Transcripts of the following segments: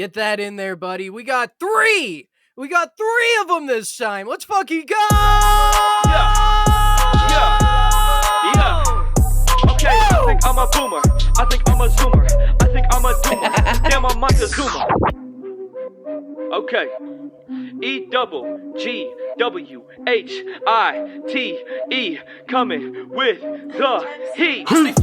Get that in there, buddy. We got three of them this time. Let's fucking go! Yeah. Okay, I think I'm a boomer. I think I'm a zoomer. I think I'm a doomer. Damn, I might a zoomer. Okay. EWGWHITE coming with the heat. Welcome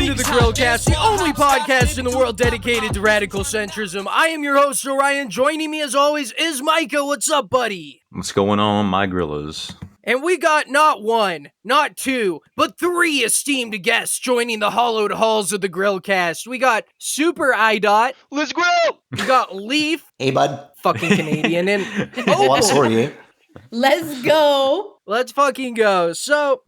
to the Grillcast, the only podcast in the world dedicated to radical centrism. I am your host, Orion. Joining me as always is Micah. What's up, buddy? What's going on, my grillas? And we got not one, not two, but three esteemed guests joining the hollowed halls of the Grillcast. We got Super iDot. Let's grill! We got Leaf. Hey, bud. Fucking Canadian. And Oh, I'm sorry. Let's go. Let's fucking go. So,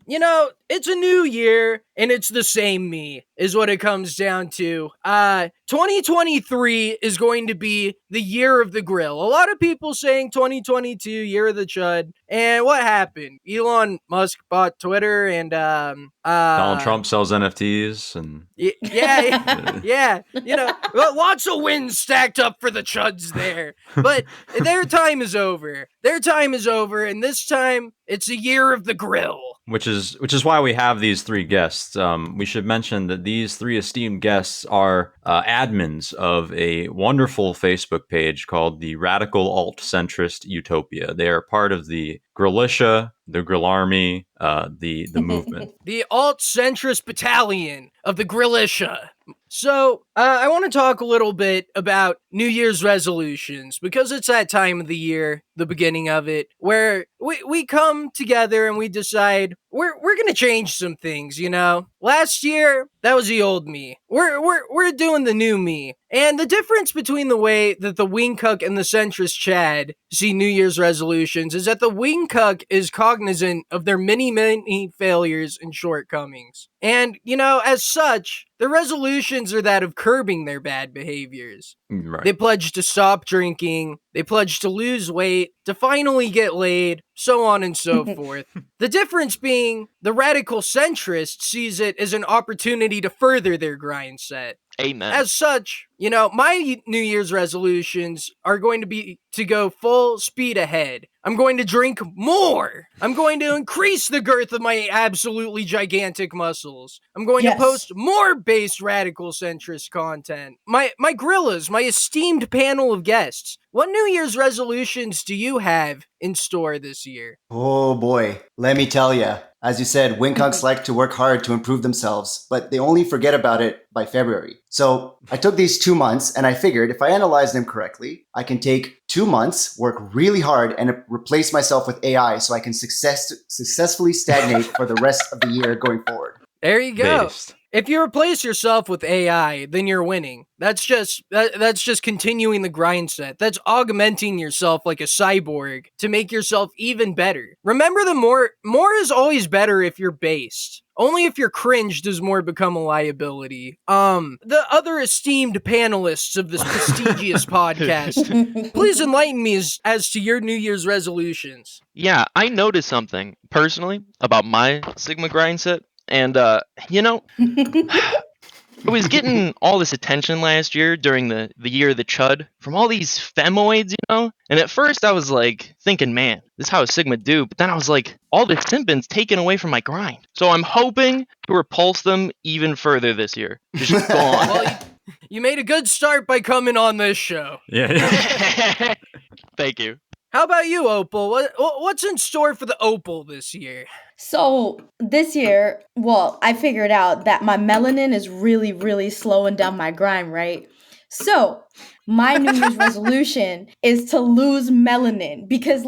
it's a new year, and it's the same me, is what it comes down to. 2023 is going to be the year of the grill. A lot of people saying 2022, year of the chud. And what happened? Elon Musk bought Twitter, and Donald Trump sells NFTs, and yeah. Lots of wins stacked up for the chuds there. But their time is over. And this time, it's a year of the grill. which is why we have these three guests. We should mention that these three esteemed guests are admins of a wonderful Facebook page called the Radical Alt-Centrist Utopia. They are part of the Grillisha, the Grill Army, the movement. The Alt-Centrist Battalion of the Grillisha. So, I want to talk a little bit about New Year's resolutions, because it's that time of the year, the beginning of it, where we come together and we decide we're going to change some things, Last year, that was the old me. We're doing the new me. And the difference between the way that the wingcuck and the centrist Chad see New Year's resolutions is that the wingcuck is cognizant of their many failures and shortcomings. And, as such, the resolutions are that of curbing their bad behaviors. Right. They pledge to stop drinking, they pledge to lose weight, to finally get laid, so on and so forth. The difference being, the radical centrist sees it as an opportunity to further their grind set. Amen. As such, my New Year's resolutions are going to be to go full speed ahead. I'm going to drink more. I'm going to increase the girth of my absolutely gigantic muscles. I'm going to post more base radical centrist content. My grillas, my esteemed panel of guests, what New Year's resolutions do you have in store this year? Oh, boy. Let me tell you. As you said, wingcocks like to work hard to improve themselves, but they only forget about it by February. So I took these 2 months, and I figured if I analyze them correctly, I can take 2 months, work really hard, and replace myself with AI so I can successfully stagnate for the rest of the year going forward. There you go. Based. If you replace yourself with AI, then you're winning. That's just continuing the grind set. That's augmenting yourself like a cyborg to make yourself even better. Remember, the more is always better if you're based. Only if you're cringe does more become a liability. The other esteemed panelists of this prestigious podcast, please enlighten me as to your New Year's resolutions. Yeah, I noticed something personally about my Sigma grind set. And, I was getting all this attention last year during the year of the chud from all these femoids, And at first I was like thinking, man, this is how a Sigma do. But then I was like, all this simping's taken away from my grind. So I'm hoping to repulse them even further this year. Just go on. Well, you made a good start by coming on this show. Yeah. Thank you. How about you, Opal? What's in store for the Opal this year? So this year, I figured out that my melanin is really, really slowing down my grind, right? So my New Year's resolution is to lose melanin because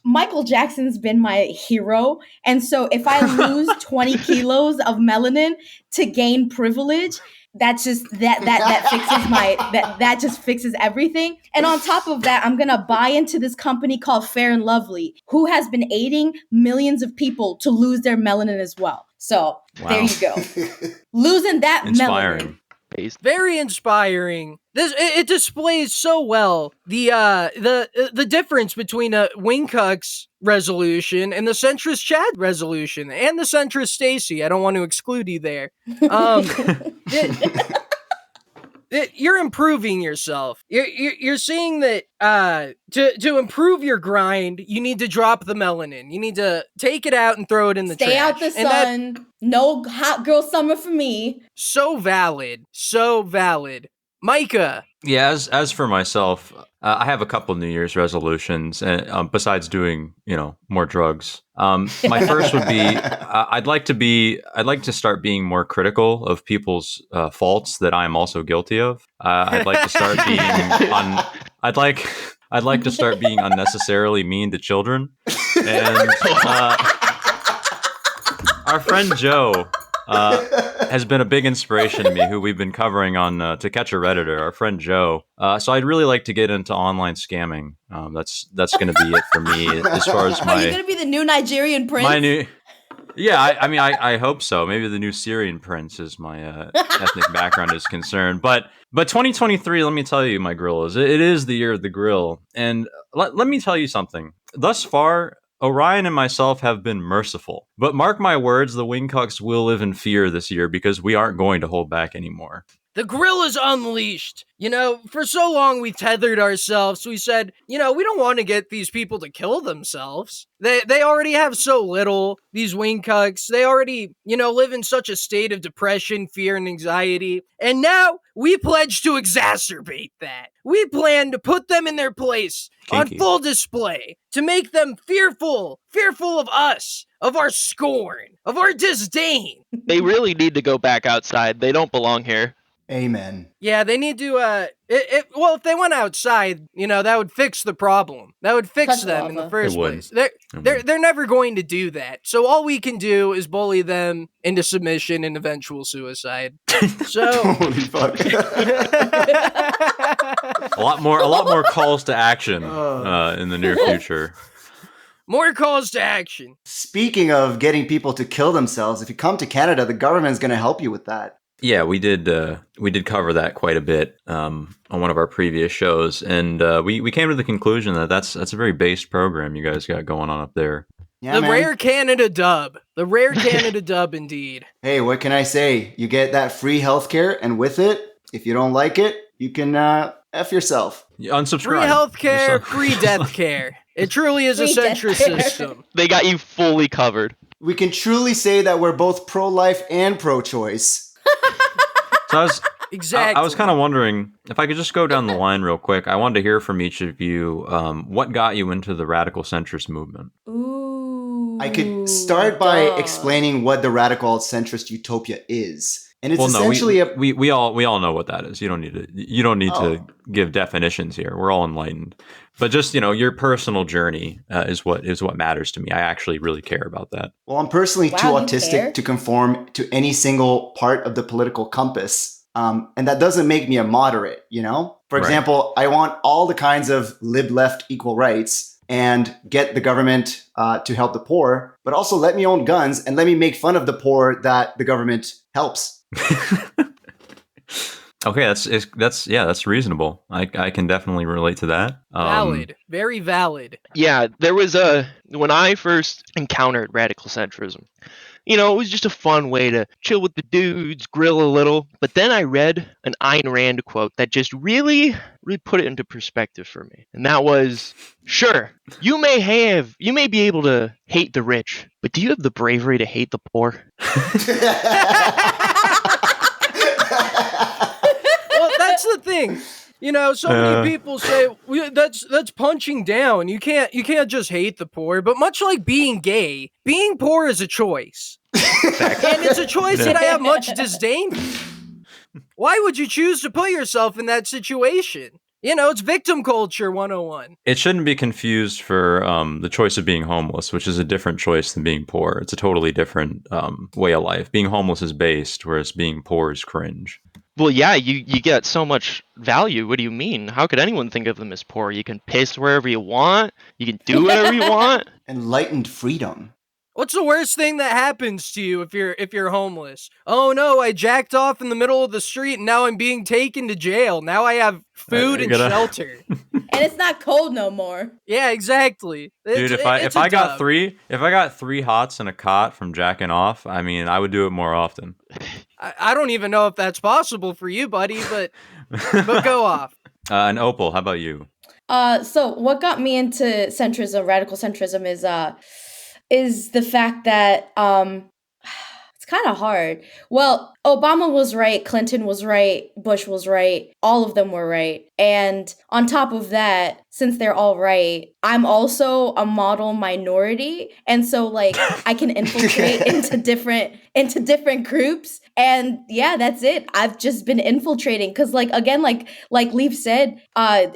Michael Jackson's been my hero. And so if I lose 20 kilos of melanin to gain privilege, that's just that fixes that just fixes everything. And on top of that, I'm gonna buy into this company called Fair and Lovely, who has been aiding millions of people to lose their melanin as well. So There you go. Losing that Inspiring. melanin. Very inspiring. It displays so well the difference between a Wingcuck's resolution and the centrist Chad resolution and the centrist Stacy. I don't want to exclude you there. you're improving yourself. You're seeing that to improve your grind, you need to drop the melanin. You need to take it out and throw it in the Stay trash. out the sun. No hot girl summer for me. So valid. So valid. Micah. Yeah, as for myself, I have a couple New Year's resolutions, and besides doing more drugs. My first would be I'd like to start being more critical of people's faults that I am also guilty of. I'd like to start being I'd like to start being unnecessarily mean to children, and our friend Joe has been a big inspiration to me, who we've been covering on To Catch a Redditor, our friend Joe. So I'd really like to get into online scamming. That's going to be it for me as far as my... Are you going to be the new Nigerian prince? Yeah, I mean, I hope so. Maybe the new Syrian prince, as my ethnic background is concerned. But 2023, let me tell you, my grillos, it is the year of the grill. And let me tell you something. Thus far, Orion and myself have been merciful. But mark my words, the Wingcucks will live in fear this year, because we aren't going to hold back anymore. The grill is unleashed. For so long we tethered ourselves. We said, we don't want to get these people to kill themselves. They already have so little, these wingcucks. They already, live in such a state of depression, fear, and anxiety. And now we pledge to exacerbate that. We plan to put them in their place Kinky. on full display, to make them fearful of us, of our scorn, of our disdain. They really need to go back outside. They don't belong here. Amen. Yeah, they need to, well, if they went outside, that would fix the problem. That would fix Touch them in the lava. first It would. place. They're never going to do that. So all we can do is bully them into submission and eventual suicide. So Holy fuck. A lot more calls to action in the near future. more calls to action. Speaking of getting people to kill themselves, if you come to Canada, the government's going to help you with that. Yeah, we did cover that quite a bit on one of our previous shows, and we came to the conclusion that that's a very based program you guys got going on up there. Yeah, The man. rare Canada dub. The rare Canada dub, indeed. Hey, what can I say? You get that free healthcare, and with it, if you don't like it, you can F yourself. You unsubscribe. Free healthcare, Yourself. free death care. It truly is a Free death centrist care. system. They got you fully covered. We can truly say that we're both pro-life and pro-choice. So Exactly. I was kind of wondering if I could just go down the line real quick. I wanted to hear from each of you what got you into the radical centrist movement. Ooh. I could start by duh. explaining what the radical alt-centrist Utopia is. And it's essentially we all know what that is. You don't need to give definitions here. We're all enlightened. But just, your personal journey is what matters to me. I actually really care about that. Well, I'm personally Wow, too you autistic care? to conform to any single part of the political compass. And that doesn't make me a moderate, For Right. example, I want all the kinds of lib-left equal rights and get the government to help the poor, but also let me own guns and let me make fun of the poor that the government helps. Okay, that's reasonable. I can definitely relate to that. Valid. Very valid. Yeah, there was when I first encountered radical centrism, it was just a fun way to chill with the dudes, grill a little. But then I read an Ayn Rand quote that just really put it into perspective for me. And that was, sure, you may be able to hate the rich, but do you have the bravery to hate the poor? Well, that's the thing. So many people say that's punching down. You can't just hate the poor. But much like being gay, being poor is a choice, and it's a choice that I have much disdain for. Why would you choose to put yourself in that situation? It's victim culture 101. It shouldn't be confused for the choice of being homeless, which is a different choice than being poor. It's a totally different way of life. Being homeless is based, whereas being poor is cringe. Well, yeah, you get so much value. What do you mean? How could anyone think of them as poor? You can piss wherever you want. You can do whatever you want. Enlightened freedom. What's the worst thing that happens to you if you're homeless? Oh no, I jacked off in the middle of the street and now I'm being taken to jail. Now I have food and shelter. And it's not cold no more. Yeah, exactly. Dude, if I got three hots and a cot from jacking off, I mean, I would do it more often. I don't even know if that's possible for you, buddy, but go off. And Opal, how about you? So what got me into centrism, radical centrism, is the fact that it's kind of hard. Well, Obama was right, Clinton was right, Bush was right, all of them were right. And on top of that, since they're all right, I'm also a model minority, and so like I can infiltrate into different groups. And yeah, that's it. I've just been infiltrating because like again, like Leaf said, I'm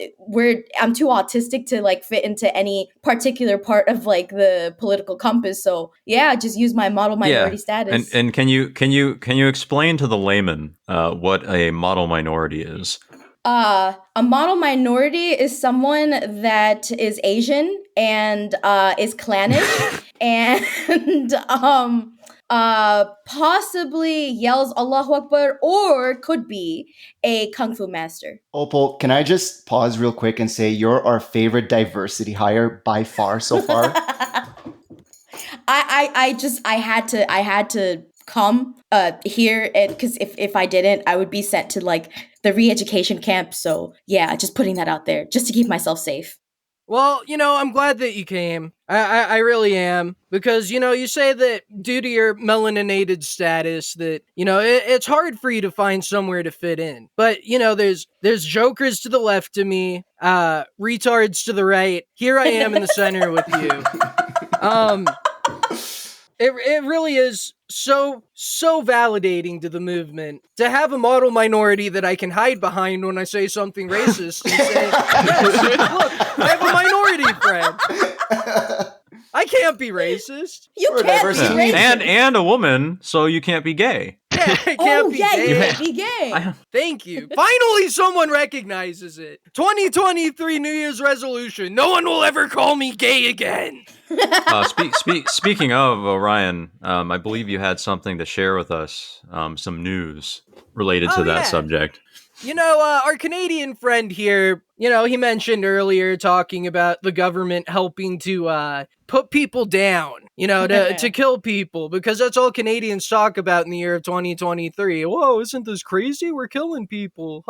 too autistic to like fit into any particular part of like the political compass. So yeah, I just use my model minority status. And can you explain to the layman what a model minority is? A model minority is someone that is Asian and is clannish and possibly yells Allahu Akbar or could be a kung fu master. Opal, can I just pause real quick and say you're our favorite diversity hire by far so far? I had to come here because if I didn't, I would be sent to like the re-education camp. So yeah, just putting that out there just to keep myself safe. Well, I'm glad that you came. I really am. Because, you say that due to your melaninated status that, it's hard for you to find somewhere to fit in. But, there's jokers to the left of me, retards to the right. Here I am in the center with you. It really is so validating to the movement to have a model minority that I can hide behind when I say something racist and say, yes, look, I have a minority friend. I can't be racist. You can't be racist. And a woman, so you can't be gay. Yeah, I can't be gay. You can't be gay. Thank you. Finally, someone recognizes it. 2023 New Year's resolution. No one will ever call me gay again. Speaking of Orion, I believe you had something to share with us, some news related to that subject. Our Canadian friend here, he mentioned earlier talking about the government helping to put people down, to kill people, because that's all Canadians talk about in the year of 2023. Whoa, isn't this crazy? We're killing people.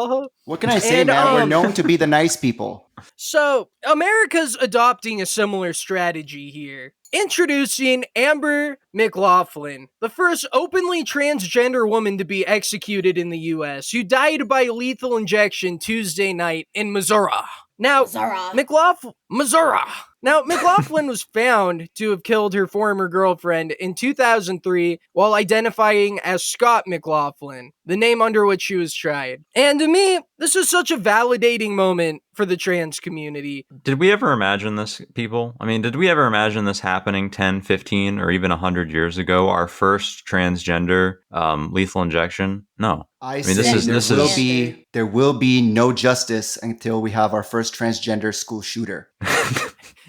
What can I say, man? We're known to be the nice people. So, America's adopting a similar strategy here. Introducing Amber McLaughlin, the first openly transgender woman to be executed in the U.S., who died by lethal injection Tuesday night in Missouri. Now, McLaughlin was found to have killed her former girlfriend in 2003 while identifying as Scott McLaughlin, the name under which she was tried. And to me, this is such a validating moment for the trans community. Did we ever imagine this, people? I mean, did we ever imagine this happening 10, 15, or even 100 years ago? Our first transgender lethal injection? No. I mean, there will be no justice until we have our first transgender school shooter.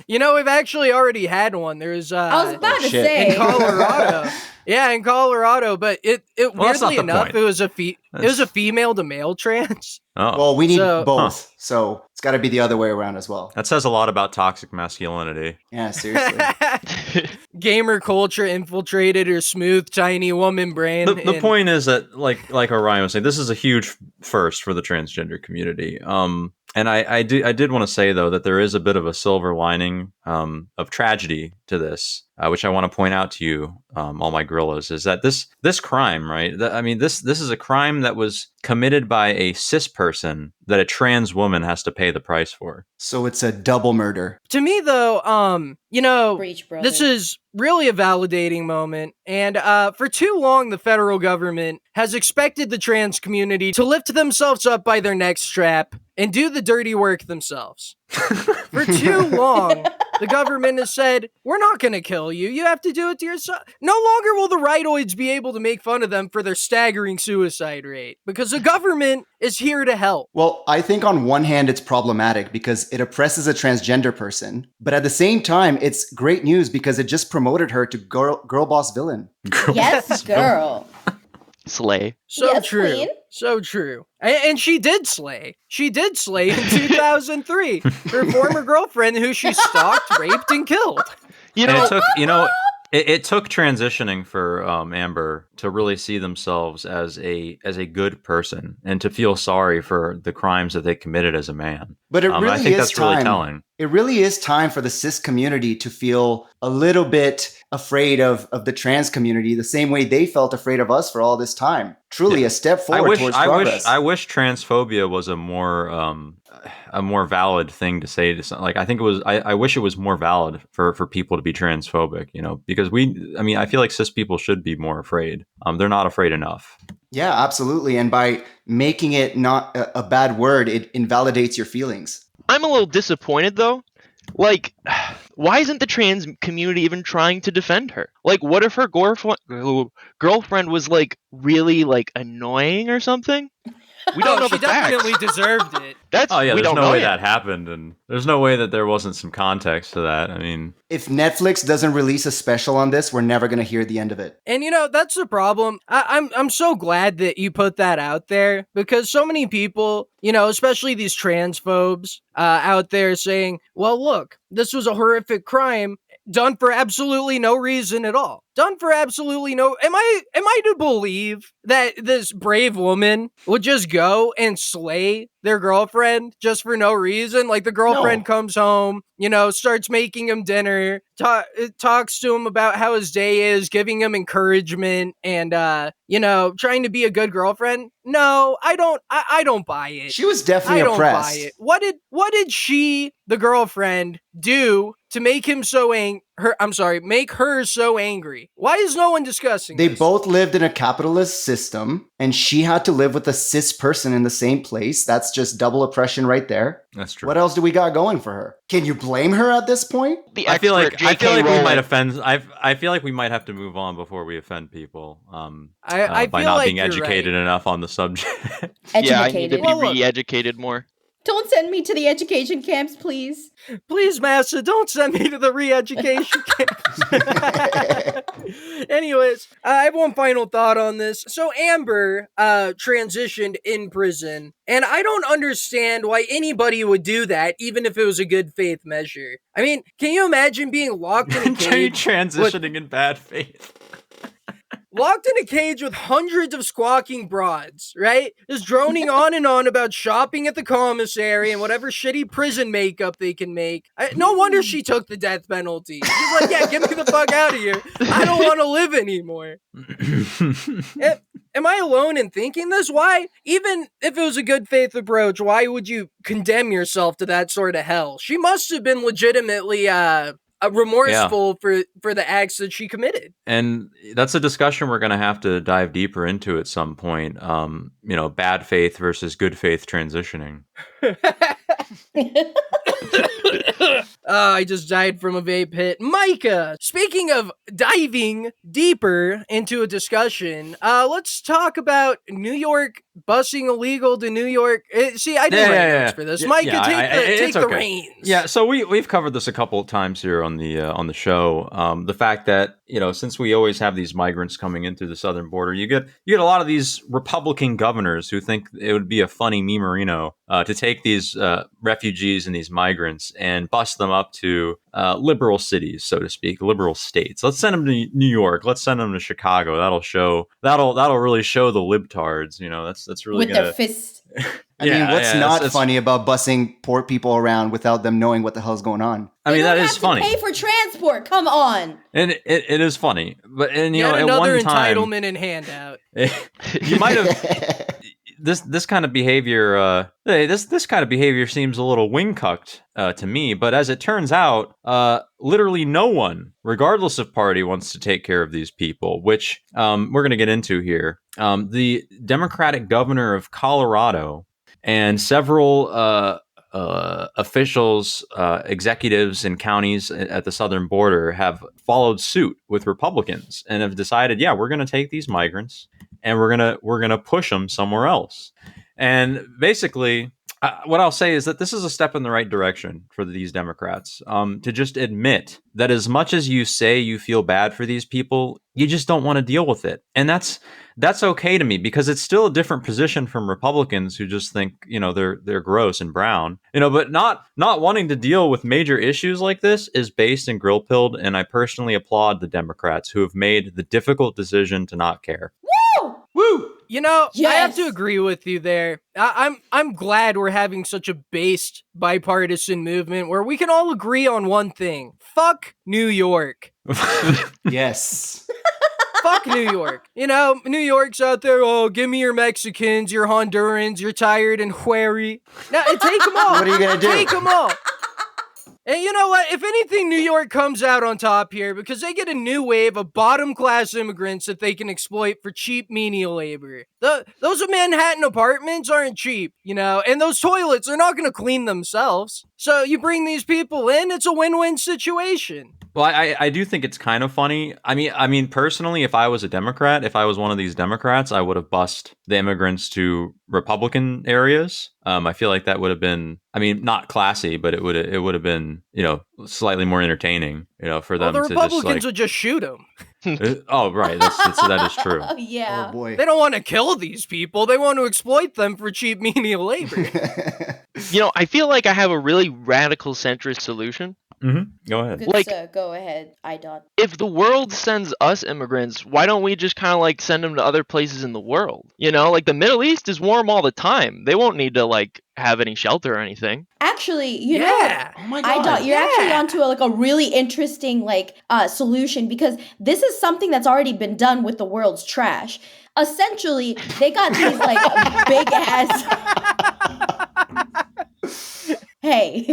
We've actually already had one. There's I was about to say in Colorado. Yeah, in Colorado, but it weirdly enough, it was a female to male trans. Oh. Well, we need both, so it's got to be the other way around as well. That says a lot about toxic masculinity. Yeah, seriously. Gamer culture infiltrated her smooth, tiny woman brain. The point is that, like Orion was saying, this is a huge first for the transgender community. And I did want to say, though, that there is a bit of a silver lining of tragedy to this, which I want to point out to you, all my gorillas, is that this crime, right? This is a crime that was committed by a cis person that a trans woman has to pay the price for. So it's a double murder. To me, though, Preach, brother. this is really a validating moment. And for too long, the federal government has expected the trans community to lift themselves up by their neck strap and do the dirty work themselves. For too long, the government has said, we're not going to kill you. You have to do it to yourself. No longer will the rightoids be able to make fun of them for their staggering suicide rate, because the government is here to help. Well, I think on one hand, it's problematic because it oppresses a transgender person. But at the same time, it's great news because it just promoted her to girl boss villain. Yes, girl. Slay. So Yes, true. queen. So true. And she did slay. She did slay in 2003. Her former girlfriend who she stalked, raped, and killed. You And know, it took, it took transitioning for Amber to really see themselves as a good person and to feel sorry for the crimes that they committed as a man. But it I really think is that's time. really telling. It really is time for the cis community to feel a little bit afraid of the trans community, the same way they felt afraid of us for all this time. Truly a step forward towards progress. I wish transphobia was a more valid thing to say to some, like, I think it was, I wish it was more valid for people to be transphobic, because I feel like cis people should be more afraid. They're not afraid enough. Yeah, absolutely. And by making it not a bad word, it invalidates your feelings. I'm a little disappointed though. Like, why isn't the trans community even trying to defend her? Like, what if her girlfriend was like really like annoying or something? We don't know She the facts. definitely deserved it. That's Oh yeah, we there's don't no know way yet. that happened, and there's no way that there wasn't some context to that. I mean, If Netflix doesn't release a special on this, we're never going to hear the end of it. And that's the problem. I'm so glad that you put that out there, because so many people, especially these transphobes out there saying, well, look, this was a horrific crime done for absolutely no reason at all. Done for absolutely no. Am I to believe that this brave woman would just go and slay their girlfriend just for no reason? Like, the girlfriend No. comes home, starts making him dinner, talks to him about how his day is, giving him encouragement, and trying to be a good girlfriend. No, I don't buy it. She was definitely I don't oppressed. buy it. What did she, the girlfriend, do to make him make her so angry? Why is no one discussing They this? both lived in a capitalist system, and she had to live with a cis person in the same place. That's just double oppression right there. that's true. What else do we got going for her? Can you blame her at this point? The I feel like expert we J.K. might Rowling. offend. I feel like we might have to move on before we offend people. I By feel not like being you're educated right. enough on the subject. Yeah, I need to Educated. be Well, look. re-educated more. Don't send me to the education camps, please. Please, Master, don't send me to the re-education camp. Anyways, I have one final thought on this. So Amber transitioned in prison, and I don't understand why anybody would do that, even if it was a good faith measure. I mean, can you imagine being locked in a cage? Transitioning in bad faith. Locked in a cage with hundreds of squawking broads, right? Just droning on and on about shopping at the commissary and whatever shitty prison makeup they can make. No wonder she took the death penalty. She's like, yeah, get me the fuck out of here. I don't want to live anymore. Am I alone in thinking this? Why? Even if it was a good faith approach, why would you condemn yourself to that sort of hell? She must have been legitimately remorseful for the acts that she committed. And that's a discussion we're going to have to dive deeper into at some point. Bad faith versus good faith transitioning. I just died from a vape hit. Micah, speaking of diving deeper into a discussion, let's talk about New York busing illegal to New York. See, I didn't write notes for this. Micah, take the reins. Yeah, so we've covered this a couple of times here on the show. The fact that, since we always have these migrants coming in through the southern border, you get a lot of these Republican governors who think it would be a funny memerino to take these refugees and these migrants and bust them up to liberal cities, so to speak, liberal states. Let's send them to New York. Let's send them to Chicago. That'll really show the libtards. That's really With their fists. I mean, what's not funny about busing poor people around without them knowing what the hell's going on? I mean, that They is don't have funny, to pay for transport. Come on. and it is funny. But at Another one time, entitlement and handout. you might have. This kind of behavior, this kind of behavior seems a little wing-cucked to me. But as it turns out, literally no one, regardless of party, wants to take care of these people, which we're going to get into here. The Democratic governor of Colorado and several officials, executives in counties at the southern border have followed suit with Republicans and have decided, yeah, we're going to take these migrants and we're gonna push them somewhere else. And basically, What I'll say is that this is a step in the right direction for these Democrats, to just admit that as much as you say you feel bad for these people, you just don't want to deal with it. And that's okay to me, because it's still a different position from Republicans who just think, they're gross and brown, but not wanting to deal with major issues like this is based and grill pilled. And I personally applaud the Democrats who have made the difficult decision to not care. Woo! Woo! I have to Yes. agree with you there. I'm glad we're having such a based bipartisan movement where we can all agree on one thing. Fuck New York. Yes. Fuck New York. New York's out there, oh, give me your Mexicans, your Hondurans, you're tired and wary. Now, take them all. What are you gonna do? Take them all. And you know what? If anything, New York comes out on top here because they get a new wave of bottom-class immigrants that they can exploit for cheap menial labor. Those Manhattan apartments aren't cheap, and those toilets are not going to clean themselves. So you bring these people in, it's a win-win situation. Well, I do think it's kind of funny. I mean, personally, if I was a Democrat, if I was one of these Democrats, I would have bussed the immigrants to Republican areas. I feel like that would have been, not classy, but it would have been, slightly more entertaining, for them the to Republicans just would just shoot them. Oh, right. That is true. Yeah. Oh boy. They don't want to kill these people. They want to exploit them for cheap menial labor. I feel like I have a really radical centrist solution. Go ahead. Good, Like- sir. Go ahead, iDot. If the world sends us immigrants, why don't we just kind of like send them to other places in the world? Like the Middle East is warm all the time. They won't need to like have any shelter or anything. Actually, you know, Yeah. Oh my iDot, god. you're actually onto a really interesting solution, because this is something that's already been done with the world's trash. Essentially, they got these big ass. Hey.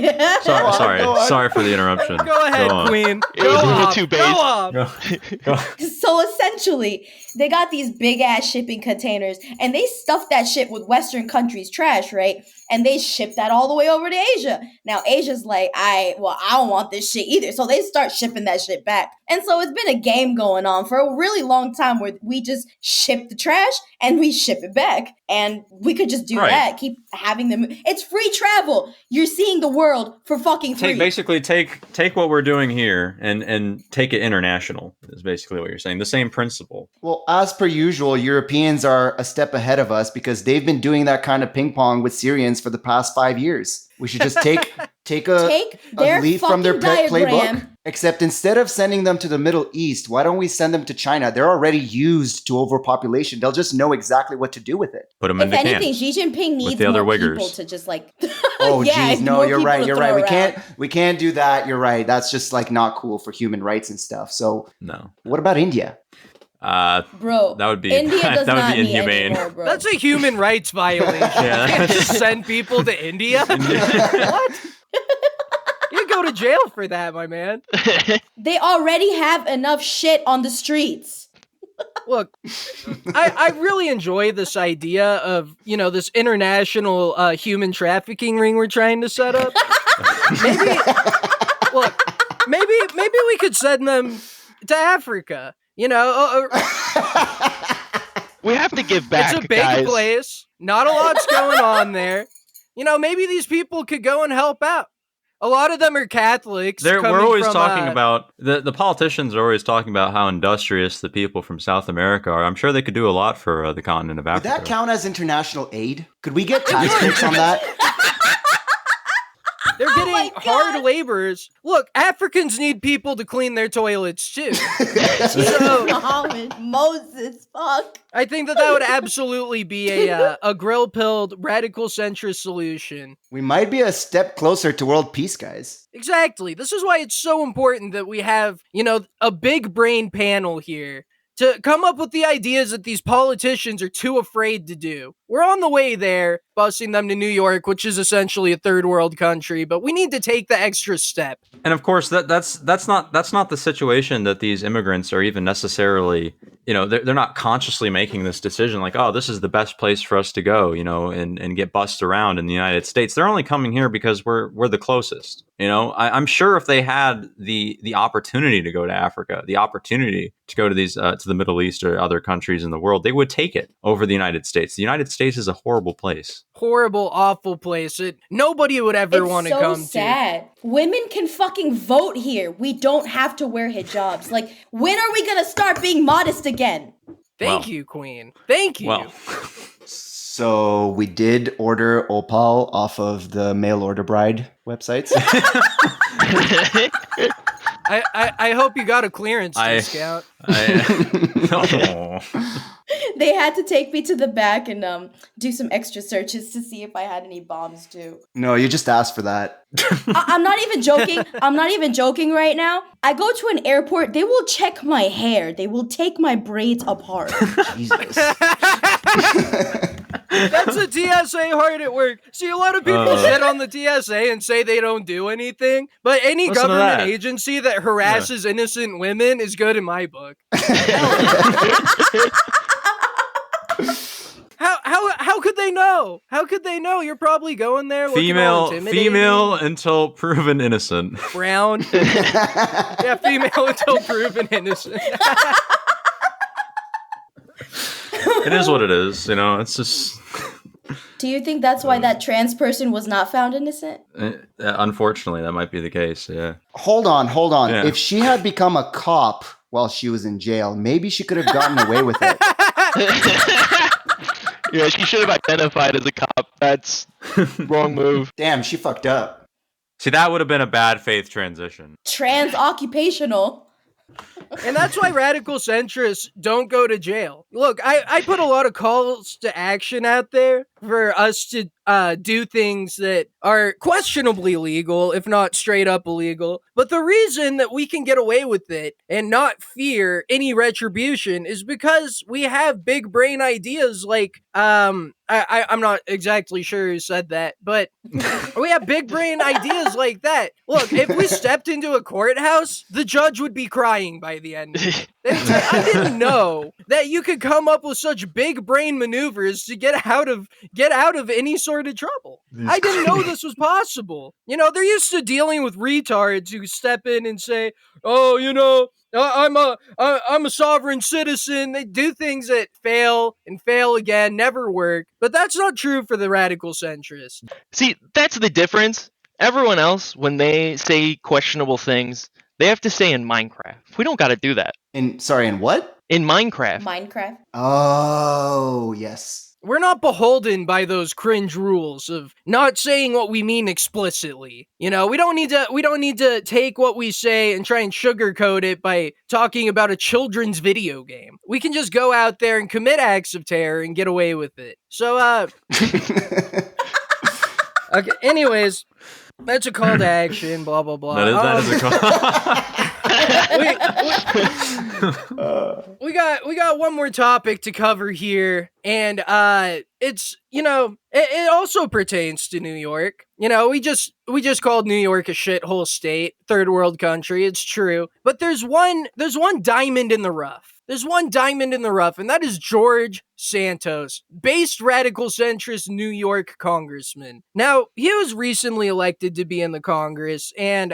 Sorry for the interruption. Go ahead, on. Queen. It was Go a little off. too Go based. off. So essentially, they got these big ass shipping containers and they stuff that shit with Western countries' trash, right? And they ship that all the way over to Asia. Now Asia's like, I don't want this shit either. So they start shipping that shit back. And so it's been a game going on for a really long time where we just ship the trash and we ship it back. And we could just do Right. that, keep having them. It's free travel. You're seeing the world for fucking free. Take what we're doing here and take it international is basically what you're saying. The same principle. Well, as per usual, Europeans are a step ahead of us because they've been doing that kind of ping pong with Syrians for the past 5 years. We should just take Take a their leaf from their fucking playbook. diagram. Except instead of sending them to the Middle East, why don't we send them to China? They're already used to overpopulation. They'll just know exactly what to do with it. Put them If in the anything, can. Xi Jinping needs the other more Uyghurs. people to just Oh, yeah, geez, no, more you're people right. to You're throw right. around. We can't do that. You're right. That's just not cool for human rights and stuff. So, No. what about India? Bro, That would be India does that would not be need inhumane. anymore, bro. That's a human rights violation. Yeah. You can't just send people to India. What? You go to jail for that, my man. They already have enough shit on the streets. Look, I really enjoy this idea of, this international human trafficking ring we're trying to set up. Maybe we could send them to Africa. We have to give back. It's a big guys. place. Not a lot's going on there. Maybe these people could go and help out. A lot of them are Catholics. We're coming always from, talking about the politicians are always talking about how industrious the people from South America are. I'm sure they could do a lot for the continent of Would Africa. that count as international aid? Could we get tax breaks on that? They're Oh getting my hard God. laborers. Look, Africans need people to clean their toilets too. So Muhammad, Moses, fuck. I think that would absolutely be a grill-pilled radical centrist solution. We might be a step closer to world peace, guys. Exactly. This is why it's so important that we have, a big brain panel here to come up with the ideas that these politicians are too afraid to do. We're on the way there, busing them to New York, which is essentially a third world country, but we need to take the extra step. And of course, that's not the situation that these immigrants are even necessarily. They're not consciously making this decision like, oh, this is the best place for us to go, and get bussed around in the United States. They're only coming here because we're the closest. I'm sure if they had the opportunity to go to Africa, the opportunity to go to these to the Middle East or other countries in the world, they would take it over the United States. The United States States is a horrible place. Horrible, awful place that nobody would ever want to come It's so sad. Women can fucking vote here. We don't have to wear hijabs. Like, when are we gonna start being modest again? to. Thank you, Queen. Thank you. Well, So we did order Opal off of the mail order bride websites. I hope you got a clearance discount. They had to take me to the back and do some extra searches to see if I had any bombs too. No, you just asked for that. I'm not even joking. I'm not even joking right now. I go to an airport, they will check my hair. They will take my braids apart. Jesus. That's the TSA hard at work. See, a lot of people shit on the TSA and say they don't do anything, but any Listen to government that. agency that harasses innocent women is good in my book. How could they know? How could they know? You're probably going there looking all intimidating. Female until proven innocent. Brown. Yeah, female until proven innocent. It is what it is, you know. It's just. Do you think that's why that trans person was not found innocent? Unfortunately, that might be the case. Yeah. Hold on. Yeah. If she had become a cop while she was in jail, maybe she could have gotten away with it. Yeah, she should have identified as a cop. That's wrong move. Damn, she fucked up. See, that would have been a bad faith transition. Trans occupational. And that's why radical centrists don't go to jail. Look, I put a lot of calls to action out there for us to do things that are questionably legal, if not straight up illegal. But the reason that we can get away with it and not fear any retribution is because we have big brain ideas like, I'm not exactly sure who said that, but we have big brain ideas like that. Look, if we stepped into a courthouse, the judge would be crying by the end. I didn't know that you could come up with such big brain maneuvers to get out of any sort of trouble. I didn't know this was possible. You know, they're used to dealing with retards who step in and say, "Oh, you know, I'm a sovereign citizen." They do things that fail and fail again, never work. But that's not true for the radical centrist. See, that's the difference. Everyone else, when they say questionable things, they have to say in Minecraft. We don't got to do that. In what? In Minecraft. Minecraft. Oh, yes. We're not beholden by those cringe rules of not saying what we mean explicitly. You know, we don't need to take what we say and try and sugarcoat it by talking about a children's video game. We can just go out there and commit acts of terror and get away with it. So, okay, anyways, that's a call to action, blah, blah, blah. That is a call. We got one more topic to cover here, and it's, you know, it also pertains to New York. You know, we just called New York a shithole state, third world country. It's true, but there's one diamond in the rough. There's one diamond in the rough, and that is George Santos, based radical centrist New York congressman. Now, he was recently elected to be in the Congress, and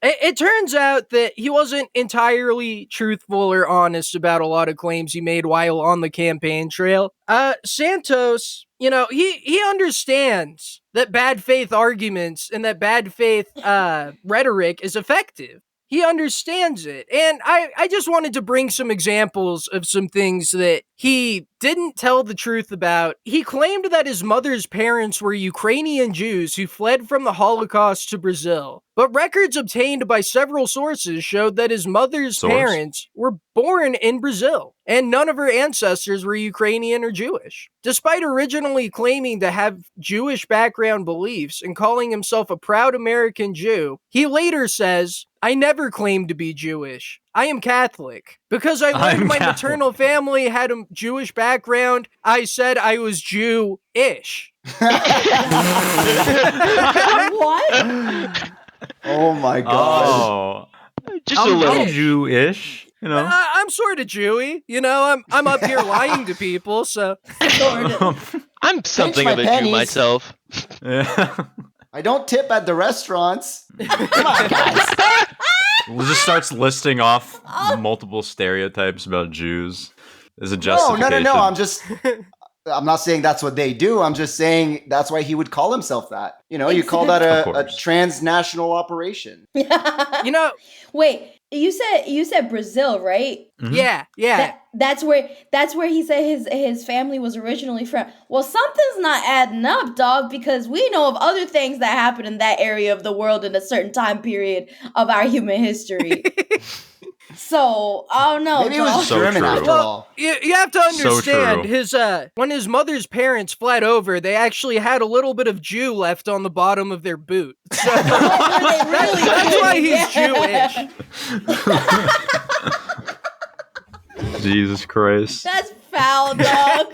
it turns out that he wasn't entirely truthful or honest about a lot of claims he made while on the campaign trail. Santos, you know, he understands that bad faith arguments and that bad faith rhetoric is effective. He understands it. And I just wanted to bring some examples of some things that he didn't tell the truth about. He claimed that his mother's parents were Ukrainian Jews who fled from the Holocaust to Brazil. But records obtained by several sources showed that his mother's parents were born in Brazil, and none of her ancestors were Ukrainian or Jewish. Despite originally claiming to have Jewish background beliefs and calling himself a proud American Jew, he later says, "I never claimed to be Jewish. I am Catholic. Because I learned my maternal family had a Jewish background, I said I was Jew-ish." What? Oh my god. Oh. Just a little. I'm Jewish, you know. I'm sort of Jewy, you know. I'm up here lying to people, so I'm something my of a pennies. Jew myself. Yeah. I don't tip at the restaurants. Come on, guys. Just starts listing off multiple stereotypes about Jews as a No, justification. no. I'm not saying that's what they do. I'm just saying that's why he would call himself that. You call that a transnational operation. You know, Wait, you said Brazil, right? Mhm. yeah. That's where he said his family was originally from. Well, something's not adding up, dog, because we know of other things that happened in that area of the world in a certain time period of our human history. So, I don't know, Maybe it was dog. So German true. after all. You have to understand true. when his mother's parents fled over, they actually had a little bit of Jew left on the bottom of their boot. So that's why he's Jewish. Jesus Christ. That's foul, dog.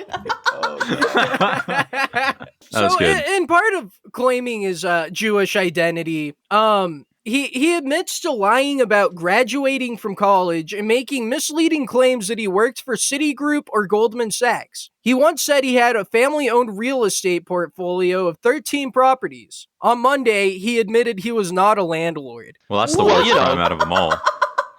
That's So good. in part of claiming his Jewish identity, he admits to lying about graduating from college and making misleading claims that he worked for Citigroup or Goldman Sachs. He once said he had a family-owned real estate portfolio of 13 properties. On Monday, he admitted he was not a landlord. Well, that's the Well, worst you know. crime out of them all.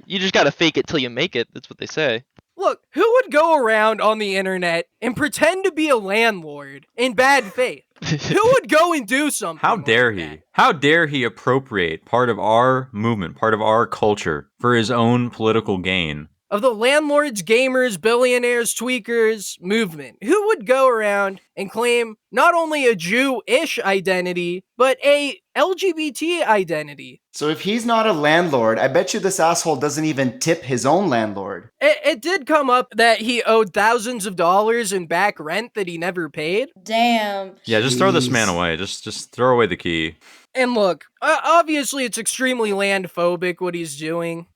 You just gotta fake it till you make it. That's what they say. Look, who would go around on the internet and pretend to be a landlord in bad faith? Who would go and do something? How dare like he? that? How dare he appropriate part of our movement, part of our culture for his own political gain? Of the landlords, gamers, billionaires, tweakers movement, who would go around and claim not only a Jew-ish identity, but a LGBT identity? So if he's not a landlord, I bet you this asshole doesn't even tip his own landlord. It did come up that he owed thousands of dollars in back rent that he never paid. Damn. Yeah, just throw this Jeez. man away. Just throw away the key. And look, obviously it's extremely land-phobic what he's doing.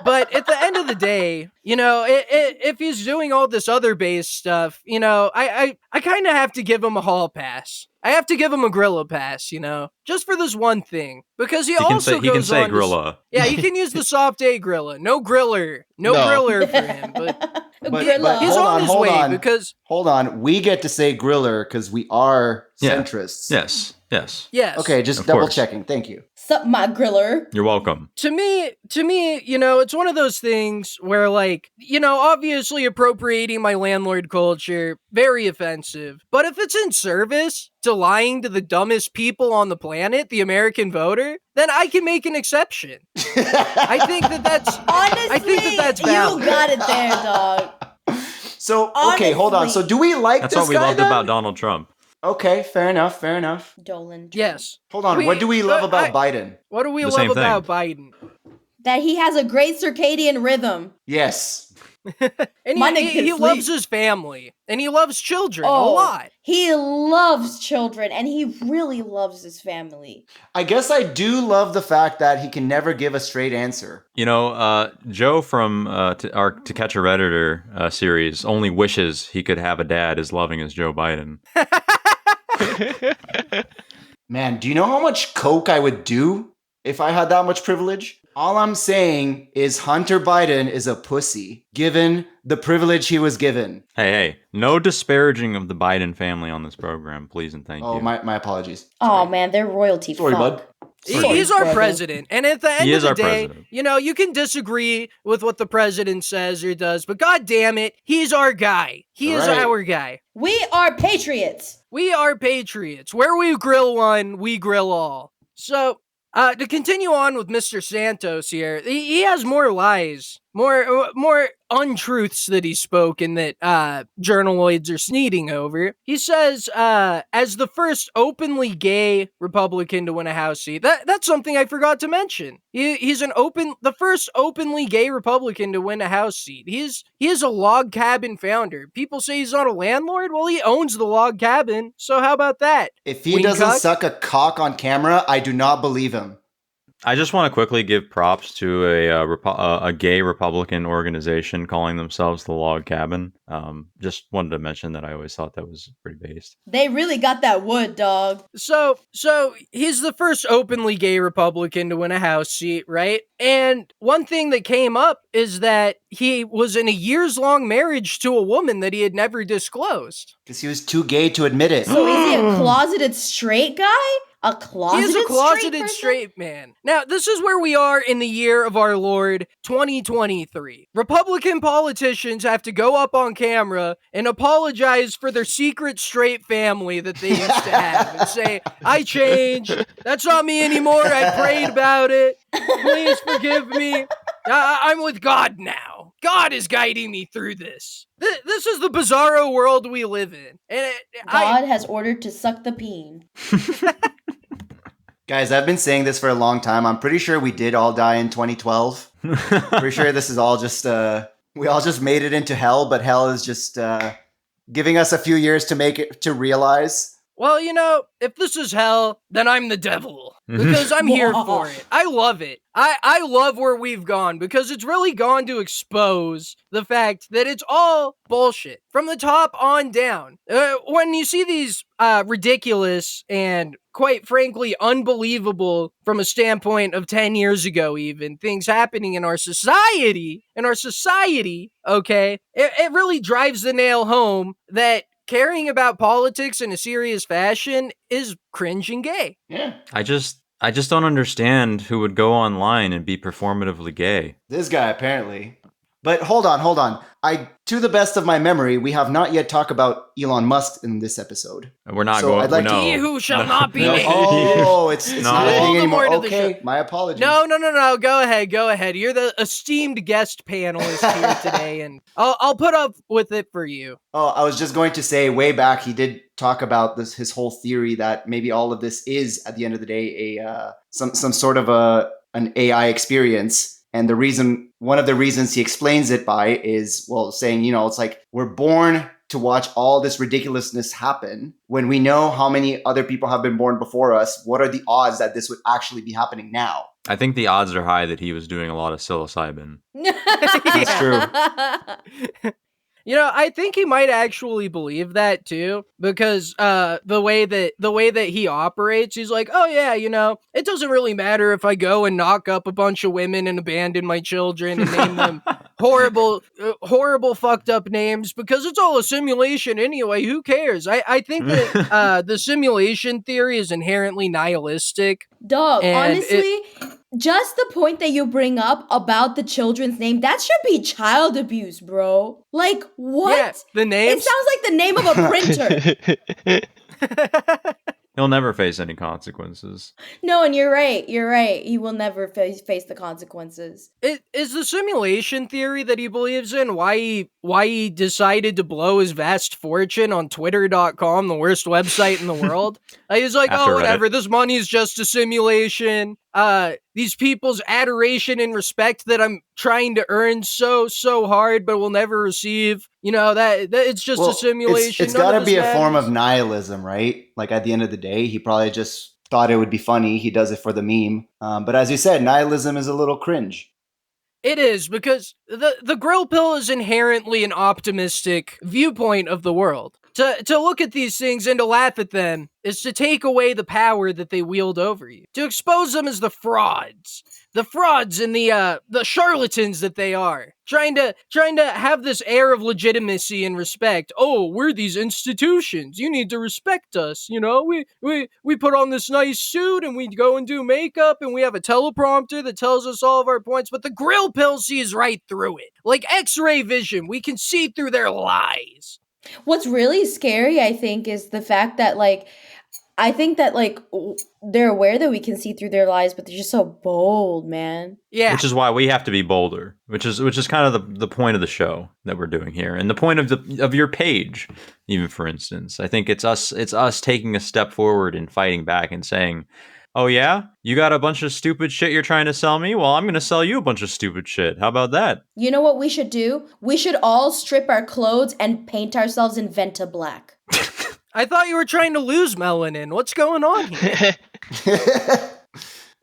But at the end of the day, if he's doing all this other base stuff, I kind of have to give him a hall pass. I have to give him a Grilla pass, just for this one thing. Because he also He can goes say on to Grilla. yeah, you can use the soft A Grilla. No griller. No No. griller for him. But Grilla. he's hold on on, his hold way on. because... Hold on. We get to say griller because we are Yeah. centrists. Yes. Yes. Okay, just Of double course. checking. Thank you. Sup, my griller. You're welcome. To me, it's one of those things where, obviously appropriating my landlord culture, very offensive. But if it's in service to lying to the dumbest people on the planet, the American voter, then I can make an exception. I think that's Honestly, valid. you got it there, dog. So, okay, hold on. Honestly. So do we like That's this what we guy loved then? about Donald Trump. Okay, fair enough, fair enough. Dolan. Yes. Hold on. What do we love about Biden? What do we The love same thing. about Biden? That he has a great circadian rhythm. Yes. And My he nigga can loves sleep. his family. And he loves children a Oh. lot. He loves children, and he really loves his family. I guess I do love the fact that he can never give a straight answer. Joe from our To Catch a Redditor series only wishes he could have a dad as loving as Joe Biden. Man, do you know how much coke I would do if I had that much privilege? All I'm saying is Hunter Biden is a pussy, given the privilege he was given. Hey, no disparaging of the Biden family on this program, please and thank Oh, you. my apologies. Oh man, they're royalty. Sorry, fuck. bud. He's our brother. president. And at the end He of is the our day, president. you can disagree with what the president says or does, but god damn it, he's our guy. He is Right. our guy. We are patriots. We are patriots. Where we grill one, we grill all. So, to continue on with Mr. Santos here, he has more lies, more untruths that he spoke and that journaloids are sneaking over. He says, as the first openly gay Republican to win a House seat, that's something I forgot to mention. He's the first openly gay Republican to win a House seat. He is a log cabin founder. People say he's not a landlord. Well, he owns the log cabin. So how about that? If he Wing doesn't cuck? suck a cock on camera, I do not believe him. I just want to quickly give props to a gay Republican organization calling themselves the Log Cabin. Just wanted to mention that I always thought that was pretty based. They really got that wood, dog. So he's the first openly gay Republican to win a House seat, right? And one thing that came up is that he was in a years-long marriage to a woman that he had never disclosed. Because he was too gay to admit it. So is he a closeted straight guy? A He is a closeted person? straight man. Now, this is where we are in the year of our Lord 2023. Republican politicians have to go up on camera and apologize for their secret straight family that they used to have and say, I changed. That's not me anymore. I prayed about it. Please forgive me. I'm with God now. God is guiding me through this. This is the bizarro world we live in. And God has ordered to suck the peen. Guys, I've been saying this for a long time. I'm pretty sure we did all die in 2012. Pretty sure this is all just we all just made it into hell, but hell is just giving us a few years to make it to realize. Well, if this is hell, then I'm the devil. Because I'm here for it. I love it. I love where we've gone because it's really gone to expose the fact that it's all bullshit from the top on down. When you see these ridiculous and quite frankly unbelievable from a standpoint of 10 years ago even things happening in our society, okay, it really drives the nail home that caring about politics in a serious fashion is cringe and gay. Yeah. I just don't understand who would go online and be performatively gay. This guy, apparently. But hold on. To the best of my memory, we have not yet talked about Elon Musk in this episode. We're not So going. I'd like no. He who shall not be named. Oh, it's No. not a thing anymore. Voldemort of the Okay, show. my apologies. No. Go ahead. You're the esteemed guest panelist here today, and I'll put up with it for you. Oh, I was just going to say, way back, he did talk about his whole theory that maybe all of this is, at the end of the day, some sort of an AI experience. And one of the reasons he explains it by is, saying, it's like we're born to watch all this ridiculousness happen when we know how many other people have been born before us. What are the odds that this would actually be happening now? I think the odds are high that he was doing a lot of psilocybin. That's true. I think he might actually believe that too, because the way that he operates, he's like, oh yeah, it doesn't really matter if I go and knock up a bunch of women and abandon my children and name them horrible, fucked up names because it's all a simulation anyway. Who cares? I think that the simulation theory is inherently nihilistic. Dog, And honestly, just the point that you bring up about the children's name, that should be child abuse, bro. Like, what? Yeah, the names. It sounds like the name of a printer. He'll never face any consequences. No, and you're right. He will never face the consequences. It is the simulation theory that he believes in why he decided to blow his vast fortune on Twitter.com, the worst website in the world. He's like, After oh, whatever, Reddit. this money is just a simulation. These people's adoration and respect that I'm trying to earn so hard but will never receive. That it's just a simulation. It's None got of to this be a form matters. of nihilism, right? Like at the end of the day, he probably just thought it would be funny. He does it for the meme. But as you said, nihilism is a little cringe. It is, because the grill pill is inherently an optimistic viewpoint of the world. To look at these things and to laugh at them is to take away the power that they wield over you. To expose them as the frauds and the charlatans that they are. Trying to have this air of legitimacy and respect. Oh, we're these institutions. You need to respect us. We put on this nice suit and we go and do makeup and we have a teleprompter that tells us all of our points. But the grill pill sees right through it. Like X-ray vision, we can see through their lies. What's really scary, I think, is the fact that, they're aware that we can see through their lies, but they're just so bold, man. Yeah. Which is why we have to be bolder. Which is kind of the point of the show that we're doing here, and the point of your page, even for instance. I think it's us taking a step forward and fighting back and saying, oh yeah, you got a bunch of stupid shit you're trying to sell me? Well, I'm going to sell you a bunch of stupid shit. How about that? You know what we should do? We should all strip our clothes and paint ourselves in Venta black. I thought you were trying to lose melanin. What's going on here?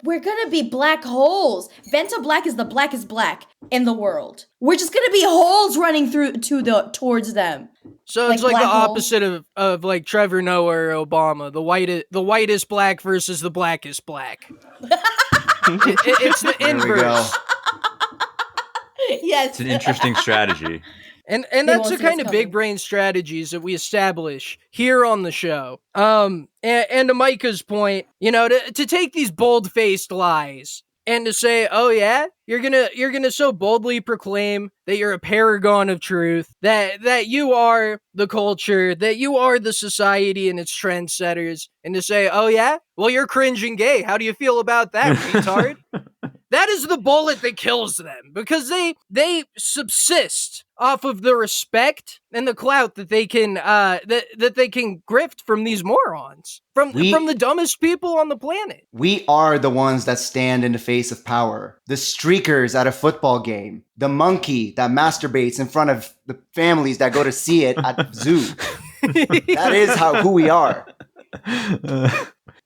We're gonna be black holes. Venta black is the blackest black in the world. We're just gonna be holes running towards them. So it's Like like the black holes? opposite of like Trevor Noah or Obama, the whitest black versus the blackest black. It's the There we go. inverse. Yes. It's an interesting strategy. And They that's won't the see us kind of coming. big brain strategies that we establish here on the show. And to Micah's point, to take these bold-faced lies and to say, "Oh yeah, you're gonna so boldly proclaim that you're a paragon of truth, that you are the culture, that you are the society and its trendsetters," and to say, "Oh yeah, well you're cringing gay. How do you feel about that, retard?" That is the bullet that kills them, because they subsist off of the respect and the clout that they can that they can grift from these morons, from the dumbest people on the planet. We are the ones that stand in the face of power. The streakers at a football game. The monkey that masturbates in front of the families that go to see it at the zoo. That is who we are.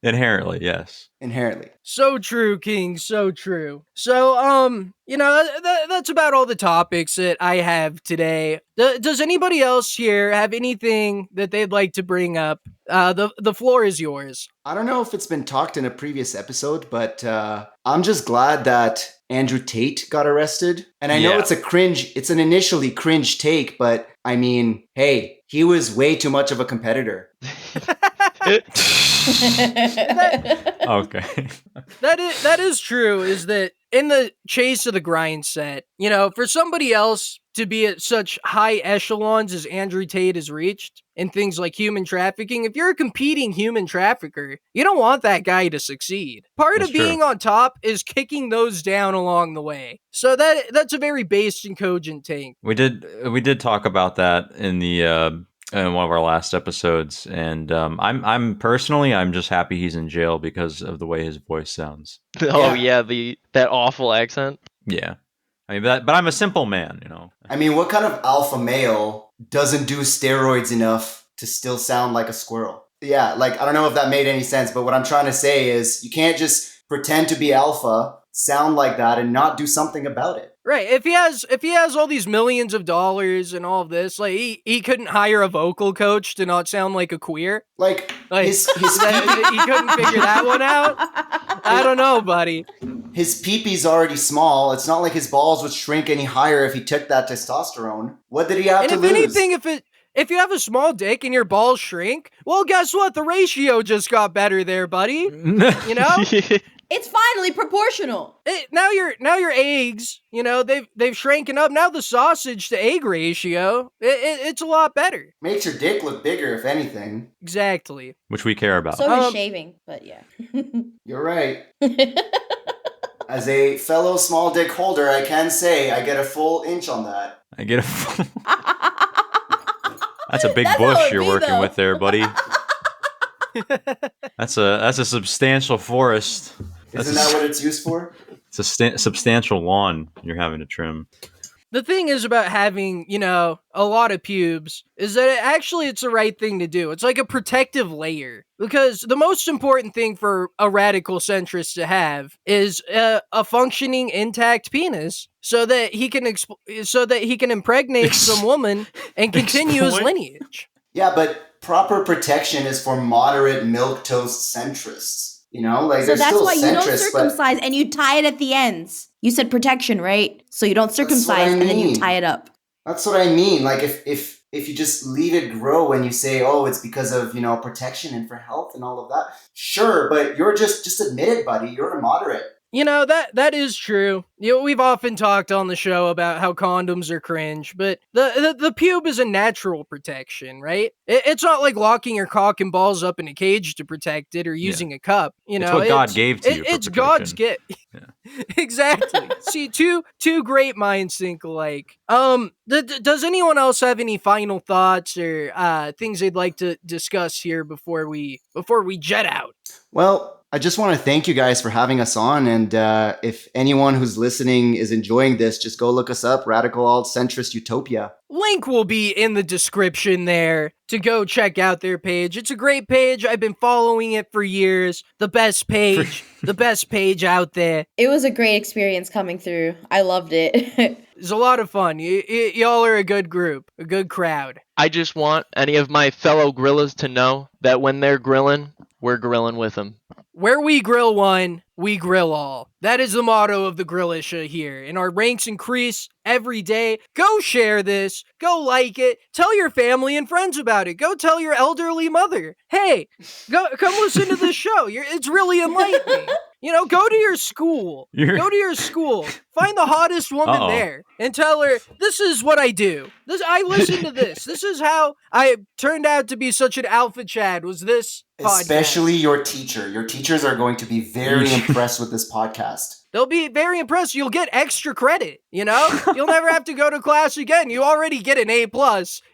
Inherently, yes. Inherently. So true, King. So true. So, that's about all the topics that I have today. Does anybody else here have anything that they'd like to bring up? The floor is yours. I don't know if it's been talked in a previous episode, but I'm just glad that Andrew Tate got arrested. And I know it's an initially cringe take, but I mean, hey, he was way too much of a competitor. Okay. That is true, is that in the chase of the grind set, for somebody else to be at such high echelons as Andrew Tate has reached in things like human trafficking, if you're a competing human trafficker, you don't want that guy to succeed. Part That's of being on top is kicking those down along the way. So that's a very based and cogent take. We did talk about that in the in one of our last episodes, and I'm personally just happy he's in jail because of the way his voice sounds. Oh yeah, that awful accent. Yeah, I mean, but I'm a simple man, I mean, what kind of alpha male doesn't do steroids enough to still sound like a squirrel? Yeah, like, I don't know if that made any sense, but what I'm trying to say is you can't just pretend to be alpha, sound like that, and not do something about it. Right. If he has all these millions of dollars and all of this, like he couldn't hire a vocal coach to not sound like a queer. Like his he couldn't figure that one out. I don't know, buddy. His pee-pee's already small. It's not like his balls would shrink any higher if he took that testerone. What did he have to lose? And if anything, if you have a small dick and your balls shrink, well, guess what? The ratio just got better there, buddy. It's finally proportional. Now your eggs, they've shrinking up. Now the sausage to egg ratio, it's a lot better. Makes your dick look bigger, if anything. Exactly. Which we care about. So does shaving, but yeah. You're right. As a fellow small dick holder, I can say I get a full inch on that. I get That's a big bush you're working with there, buddy. That's a substantial forest. Isn't that what it's used for? It's a substantial lawn you're having to trim. The thing is about having, a lot of pubes is that it's the right thing to do. It's like a protective layer, because the most important thing for a radical centrist to have is a functioning intact penis, so that he can impregnate some woman and continue his lineage. Yeah, but proper protection is for moderate milquetoast centrists. So that's why you don't circumcise and you tie it at the ends. You said protection, right? So you don't circumcise and then you tie it up. That's what I mean. Like if you just leave it grow and you say, oh, it's because of, protection and for health and all of that. Sure, but you're just admit it, buddy. You're a moderate. That is true. We've often talked on the show about how condoms are cringe, but the pube is a natural protection, right? It's not like locking your cock and balls up in a cage to protect it or using a cup. It's what God gave to you. It's God's gift. Yeah. Exactly. See, two great minds think alike. Does anyone else have any final thoughts or things they'd like to discuss here before we jet out? Well, I just want to thank you guys for having us on. And if anyone who's listening is enjoying this, just go look us up, Radical Alt-Centrist Utopia. Link will be in the description there to go check out their page. It's a great page. I've been following it for years. The best page. The best page out there. It was a great experience coming through. I loved it. It's a lot of fun. Y'all are a good group, a good crowd. I just want any of my fellow grillers to know that when they're grilling, we're grilling with them. Where we grill one, we grill all. That is the motto of the Grillisha here, and our ranks increase every day. Go share this. Go like it. Tell your family and friends about it. Go tell your elderly mother, hey, come listen to this show. It's really enlightening. Go to your school. Go to your school. Find the hottest woman there and tell her, this is what I do. I listen to this. This is how I turned out to be such an alpha Chad, was this podcast. Especially your teacher. Your teachers are going to be very impressed with this podcast. They'll be very impressed. You'll get extra credit, You'll never have to go to class again. You already get an A+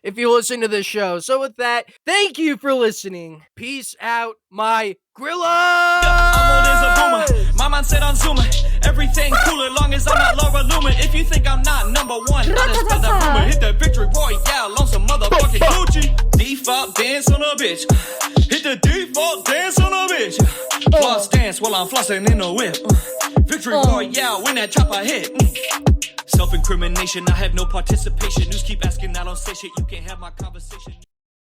if you listen to this show. So with that, thank you for listening. Peace out, my Grilla! I'm old as a boomer. My mind said on Zoomer. Everything cooler, long as I'm not Laura Loomer. If you think I'm not number one, I just spread that rumor. Hit that victory royale on some motherfucking Gucci. Default dance on a bitch. Hit the default dance on a bitch. Floss dance while I'm flossing in the whip. Victory royale when that chopper hit. Self-incrimination, I have no participation. News keep asking, I don't say shit. You can't have my conversation.